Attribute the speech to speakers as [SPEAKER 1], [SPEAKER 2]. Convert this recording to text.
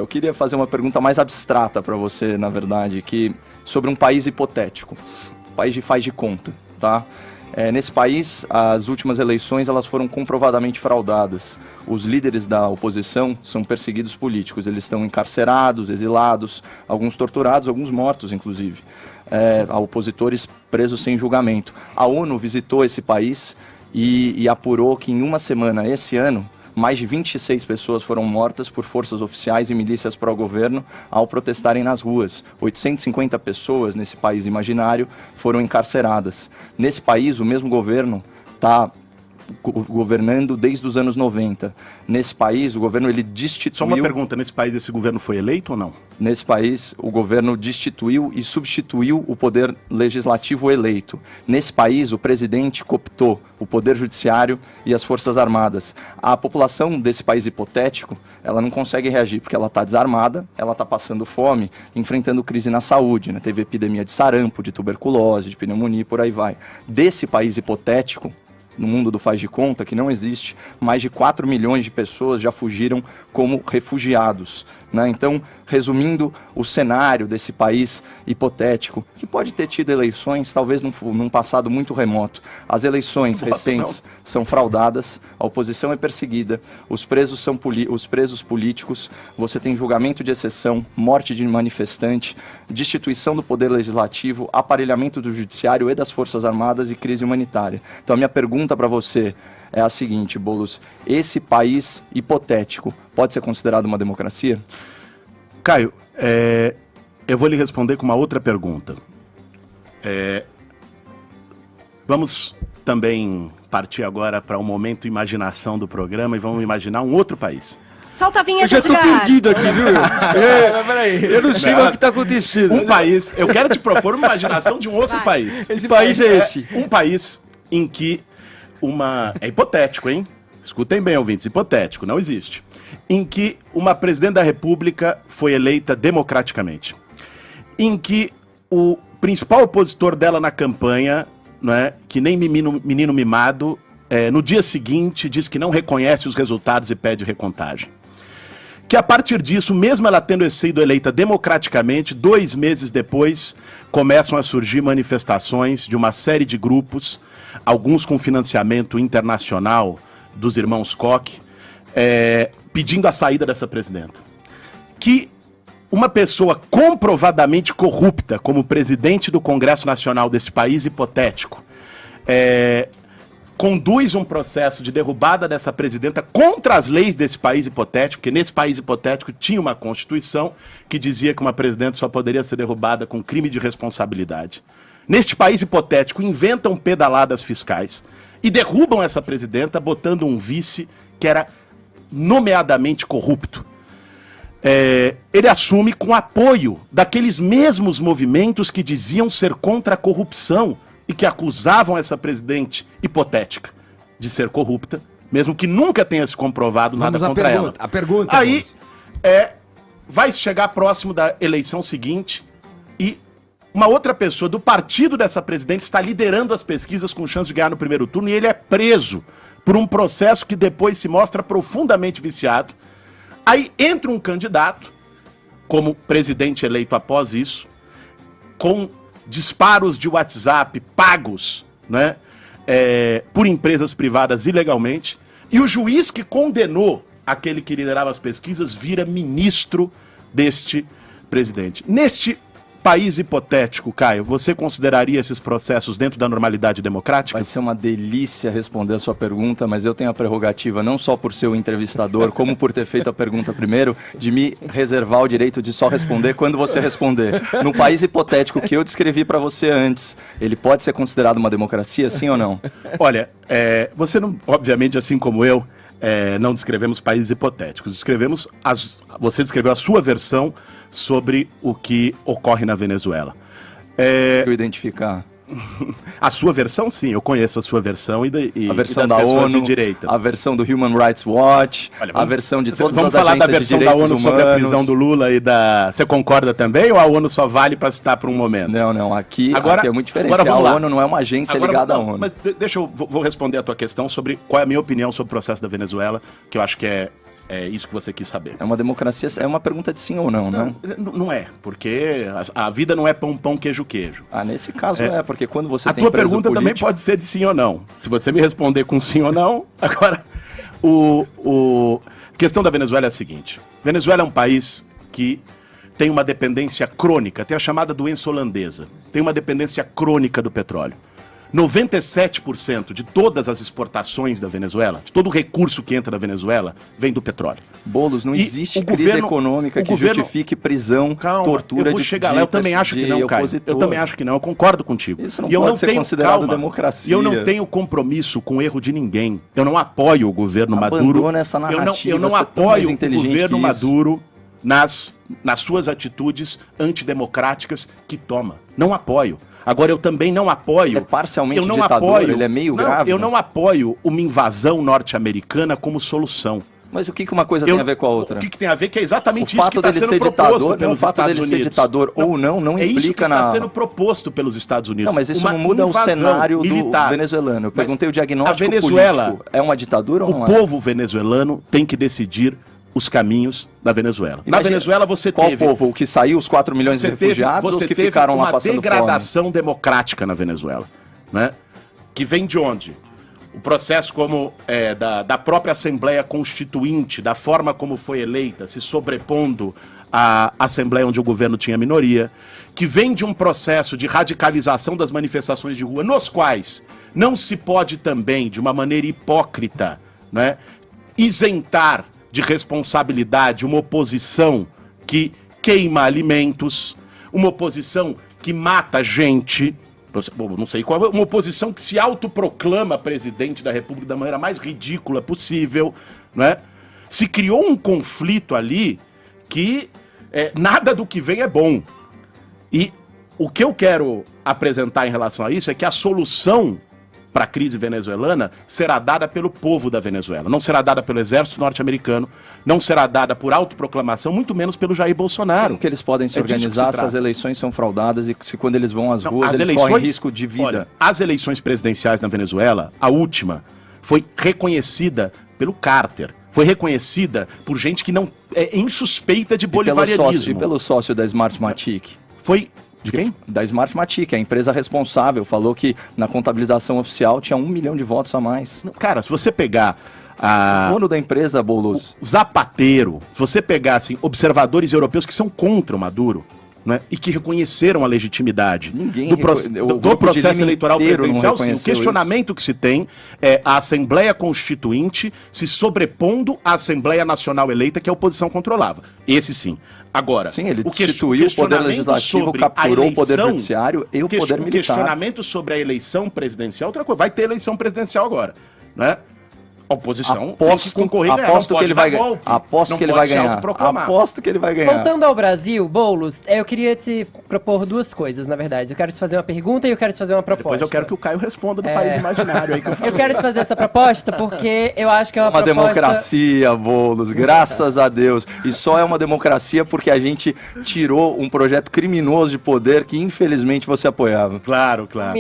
[SPEAKER 1] queria fazer uma pergunta mais abstrata para você, na verdade, sobre um país hipotético, o país de faz de conta, tá? Nesse país, as últimas eleições elas foram comprovadamente fraudadas. Os líderes da oposição são perseguidos políticos, eles estão encarcerados, exilados, alguns torturados, alguns mortos, inclusive. Opositores presos sem julgamento. A ONU visitou esse país e apurou que em uma semana, esse ano, mais de 26 pessoas foram mortas por forças oficiais e milícias pró-governo ao protestarem nas ruas. 850 pessoas nesse país imaginário foram encarceradas. Nesse país, o mesmo governo está governando desde os anos 90. Nesse país, o governo ele destituiu...
[SPEAKER 2] Só uma pergunta, nesse país esse governo foi eleito ou não?
[SPEAKER 1] Nesse país, o governo destituiu e substituiu o poder legislativo eleito. Nesse país, o presidente cooptou o poder judiciário e as forças armadas. A população desse país hipotético, ela não consegue reagir, porque ela está desarmada, ela está passando fome, enfrentando crise na saúde, né? Teve epidemia de sarampo, de tuberculose, de pneumonia, por aí vai. Desse país hipotético, no mundo do faz de conta, que não existe, mais de 4 milhões de pessoas já fugiram como refugiados, né? Então, resumindo o cenário desse país hipotético, que pode ter tido eleições, talvez num passado muito remoto. As eleições recentes são fraudadas, a oposição é perseguida, os presos são os presos políticos, você tem julgamento de exceção, morte de manifestante, destituição do poder legislativo, aparelhamento do judiciário e das forças armadas e crise humanitária. Então, a minha pergunta para você é a seguinte, Boulos: esse país hipotético pode ser considerado uma democracia?
[SPEAKER 2] Caio, eu vou lhe responder com uma outra pergunta. Vamos também partir agora para um momento imaginação do programa e vamos imaginar um outro país.
[SPEAKER 3] Solta a vinheta,
[SPEAKER 4] eu já tô perdido aqui, viu? Peraí, eu não sei o que tá acontecendo.
[SPEAKER 2] Um país, eu quero te propor uma imaginação de um outro país.
[SPEAKER 4] Esse país é esse.
[SPEAKER 2] Um país em que é hipotético, hein? Escutem bem, ouvintes, hipotético, não existe. Em que uma presidente da República foi eleita democraticamente. Em que o principal opositor dela na campanha, né, que nem menino mimado, no dia seguinte diz que não reconhece os resultados e pede recontagem. Que a partir disso, mesmo ela tendo sido eleita democraticamente, 2 meses depois, começam a surgir manifestações de uma série de grupos, alguns com financiamento internacional dos irmãos Koch, pedindo a saída dessa presidenta. Que uma pessoa comprovadamente corrupta, como presidente do Congresso Nacional desse país hipotético, conduz um processo de derrubada dessa presidenta contra as leis desse país hipotético, porque nesse país hipotético tinha uma Constituição que dizia que uma presidenta só poderia ser derrubada com crime de responsabilidade. Neste país hipotético, inventam pedaladas fiscais e derrubam essa presidenta, botando um vice que era nomeadamente corrupto. Ele assume com apoio daqueles mesmos movimentos que diziam ser contra a corrupção e que acusavam essa presidente hipotética de ser corrupta, mesmo que nunca tenha se comprovado nada contra ela.
[SPEAKER 4] A pergunta.
[SPEAKER 2] Aí, vai chegar próximo da eleição seguinte e uma outra pessoa do partido dessa presidente está liderando as pesquisas com chance de ganhar no primeiro turno e ele é preso por um processo que depois se mostra profundamente viciado. Aí entra um candidato, como presidente eleito após isso, com disparos de WhatsApp pagos, né, por empresas privadas ilegalmente, e o juiz que condenou aquele que liderava as pesquisas vira ministro deste presidente. Neste país hipotético, Caio, você consideraria esses processos dentro da normalidade democrática?
[SPEAKER 1] Vai ser uma delícia responder a sua pergunta, mas eu tenho a prerrogativa, não só por ser o entrevistador, como por ter feito a pergunta primeiro, de me reservar o direito de só responder quando você responder. No país hipotético que eu descrevi para você antes, ele pode ser considerado uma democracia, sim ou não?
[SPEAKER 2] Olha, você não, obviamente, assim como eu, não descrevemos países hipotéticos. Você descreveu a sua versão sobre o que ocorre na Venezuela.
[SPEAKER 1] Eu identificar.
[SPEAKER 2] A sua versão, sim, eu conheço a sua versão
[SPEAKER 1] a versão da ONU, a versão do Human Rights Watch, a versão de todas as agências de direitos humanos. Vamos falar da versão da ONU
[SPEAKER 2] sobre a prisão do Lula e da... Você concorda também ou a ONU só vale para citar por um momento?
[SPEAKER 1] Não, aqui é muito diferente. A ONU não é uma agência ligada à ONU.
[SPEAKER 2] Mas vou responder a tua questão sobre qual é a minha opinião sobre o processo da Venezuela, que eu acho que é é isso que você quis saber.
[SPEAKER 1] É uma democracia, é uma pergunta de sim ou não, né?
[SPEAKER 2] Não é, porque a vida não é pão, pão, queijo, queijo.
[SPEAKER 1] Ah, nesse caso porque quando você
[SPEAKER 2] A
[SPEAKER 1] tem
[SPEAKER 2] tua
[SPEAKER 1] preso
[SPEAKER 2] pergunta também
[SPEAKER 1] político...
[SPEAKER 2] pode ser de sim ou não. Se você me responder com sim ou não, agora, a questão da Venezuela é a seguinte. Venezuela é um país que tem uma dependência crônica, tem a chamada doença holandesa, tem uma dependência crônica do petróleo. 97% de todas as exportações da Venezuela, de todo o recurso que entra da Venezuela, vem do petróleo.
[SPEAKER 1] Boulos, não
[SPEAKER 2] E
[SPEAKER 1] existe
[SPEAKER 2] o
[SPEAKER 1] crise
[SPEAKER 2] governo-
[SPEAKER 1] econômica
[SPEAKER 2] o
[SPEAKER 1] que
[SPEAKER 2] governo-
[SPEAKER 1] justifique prisão,
[SPEAKER 2] Calma,
[SPEAKER 1] tortura
[SPEAKER 2] eu vou chegar lá. Eu também acho que não, Caio. Eu também acho que não, eu concordo contigo.
[SPEAKER 1] Isso não
[SPEAKER 2] E eu
[SPEAKER 1] pode
[SPEAKER 2] não
[SPEAKER 1] ser
[SPEAKER 2] tenho,
[SPEAKER 1] considerado
[SPEAKER 2] calma,
[SPEAKER 1] democracia.
[SPEAKER 2] E eu não tenho compromisso com o erro de ninguém. Eu não apoio o governo
[SPEAKER 1] Abandona
[SPEAKER 2] Maduro.
[SPEAKER 1] essa narrativa,
[SPEAKER 2] eu não
[SPEAKER 1] você é tão mais
[SPEAKER 2] apoio o
[SPEAKER 1] inteligente
[SPEAKER 2] governo
[SPEAKER 1] que isso.
[SPEAKER 2] Maduro nas suas atitudes antidemocráticas que toma. Não apoio. Agora, eu também não apoio...
[SPEAKER 1] Ele é parcialmente
[SPEAKER 2] eu não
[SPEAKER 1] ditador,
[SPEAKER 2] apoio,
[SPEAKER 1] ele é meio
[SPEAKER 2] não,
[SPEAKER 1] grave.
[SPEAKER 2] Eu não apoio uma invasão norte-americana como solução.
[SPEAKER 1] Mas o que uma coisa tem a ver com a outra?
[SPEAKER 2] O que tem a ver que é exatamente
[SPEAKER 1] O
[SPEAKER 2] isso
[SPEAKER 1] fato
[SPEAKER 2] que está
[SPEAKER 1] dele
[SPEAKER 2] sendo
[SPEAKER 1] ser
[SPEAKER 2] proposto
[SPEAKER 1] ditador,
[SPEAKER 2] pelos
[SPEAKER 1] o fato
[SPEAKER 2] Estados
[SPEAKER 1] dele ser
[SPEAKER 2] Unidos.
[SPEAKER 1] ditador ou não
[SPEAKER 2] é isso que
[SPEAKER 1] implica
[SPEAKER 2] está
[SPEAKER 1] na...
[SPEAKER 2] sendo proposto pelos Estados Unidos.
[SPEAKER 1] Não, mas isso
[SPEAKER 2] Uma
[SPEAKER 1] não muda o
[SPEAKER 2] invasão
[SPEAKER 1] cenário
[SPEAKER 2] militar.
[SPEAKER 1] do venezuelano. Eu
[SPEAKER 2] Mas
[SPEAKER 1] perguntei o diagnóstico
[SPEAKER 2] a Venezuela,
[SPEAKER 1] político. É uma ditadura ou
[SPEAKER 2] O
[SPEAKER 1] não é?
[SPEAKER 2] povo venezuelano tem que decidir os caminhos da Venezuela. Na
[SPEAKER 1] Imagina,
[SPEAKER 2] Venezuela você
[SPEAKER 1] Qual
[SPEAKER 2] teve...
[SPEAKER 1] povo? O que saiu, os 4 milhões de refugiados, ou os que ficaram lá passando
[SPEAKER 2] uma degradação democrática na Venezuela, né? Que vem de onde? O processo da própria Assembleia Constituinte, da forma como foi eleita, se sobrepondo à Assembleia onde o governo tinha minoria, que vem de um processo de radicalização das manifestações de rua, nos quais não se pode também, de uma maneira hipócrita, né, isentar de responsabilidade uma oposição que queima alimentos, uma oposição que mata gente, não sei qual, uma oposição que se autoproclama presidente da República da maneira mais ridícula possível, né? Se criou um conflito ali que nada do que vem é bom. E o que eu quero apresentar em relação a isso é que a solução para a crise venezuelana será dada pelo povo da Venezuela. Não será dada pelo exército norte-americano, não será dada por autoproclamação, muito menos pelo Jair Bolsonaro.
[SPEAKER 1] Como que eles podem se organizar se as eleições são fraudadas e se quando eles vão às ruas eles correm risco de vida?
[SPEAKER 2] Olha, as eleições presidenciais na Venezuela, a última, foi reconhecida pelo Carter. Foi reconhecida por gente que não é insuspeita de bolivarianismo.
[SPEAKER 1] E pelo sócio da Smartmatic?
[SPEAKER 2] Foi... De quem?
[SPEAKER 1] Da Smartmatic, a empresa responsável, falou que na contabilização oficial tinha 1 milhão de votos a mais.
[SPEAKER 2] Cara, se você pegar
[SPEAKER 1] O dono da empresa, Boulos.
[SPEAKER 2] Zapatero, se você pegar assim, observadores europeus que são contra o Maduro, né, e que reconheceram a legitimidade do processo eleitoral presidencial, sim, o questionamento que se tem é a Assembleia Constituinte se sobrepondo à Assembleia Nacional eleita que a oposição controlava. Esse sim. Agora,
[SPEAKER 1] sim, ele destituiu o poder legislativo, capturou o poder judiciário e o poder militar.
[SPEAKER 2] O questionamento sobre a eleição presidencial, outra coisa, vai ter eleição presidencial agora, né? A oposição tem que concorrer e ganhar.
[SPEAKER 1] Aposto que ele vai ganhar. Aposto que ele vai ganhar. Aposto que ele vai ganhar.
[SPEAKER 3] Voltando ao Brasil, Boulos, eu queria te propor duas coisas, na verdade. Eu quero te fazer uma pergunta e eu quero te fazer uma proposta.
[SPEAKER 2] Depois eu quero que o Caio responda do país imaginário aí que eu falo.
[SPEAKER 3] Eu quero te fazer essa proposta porque eu acho que é uma proposta...
[SPEAKER 1] democracia, Boulos, graças a Deus. E só é uma democracia porque a gente tirou um projeto criminoso de poder que infelizmente você apoiava.
[SPEAKER 2] Claro, claro.